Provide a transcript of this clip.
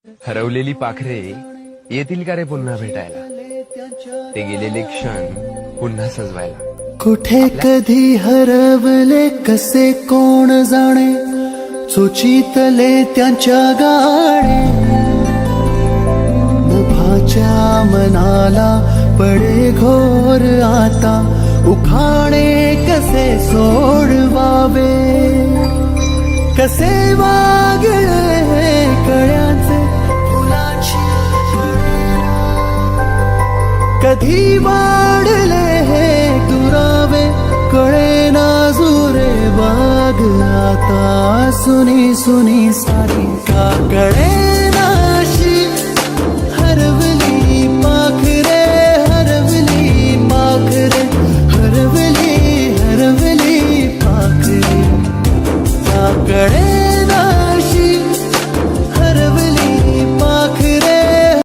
हरवलेली पाखरे येतील का रे पुन्हा भेटायला? ते गेलेले क्षण पुन्हा सजवायला. कुठे कधी हरवले कसे कोण जाणे, सुचितले त्यांच्या गाणे. मुभाच्या मनाला पडे घोर आता, उखाणे कसे सोडवावे. कसे वागले कळ्याचे फुलाची कधी वाढले हे दुरावे, कळे ना जुरे बाग आता. सुनी सुनी सारी का कळे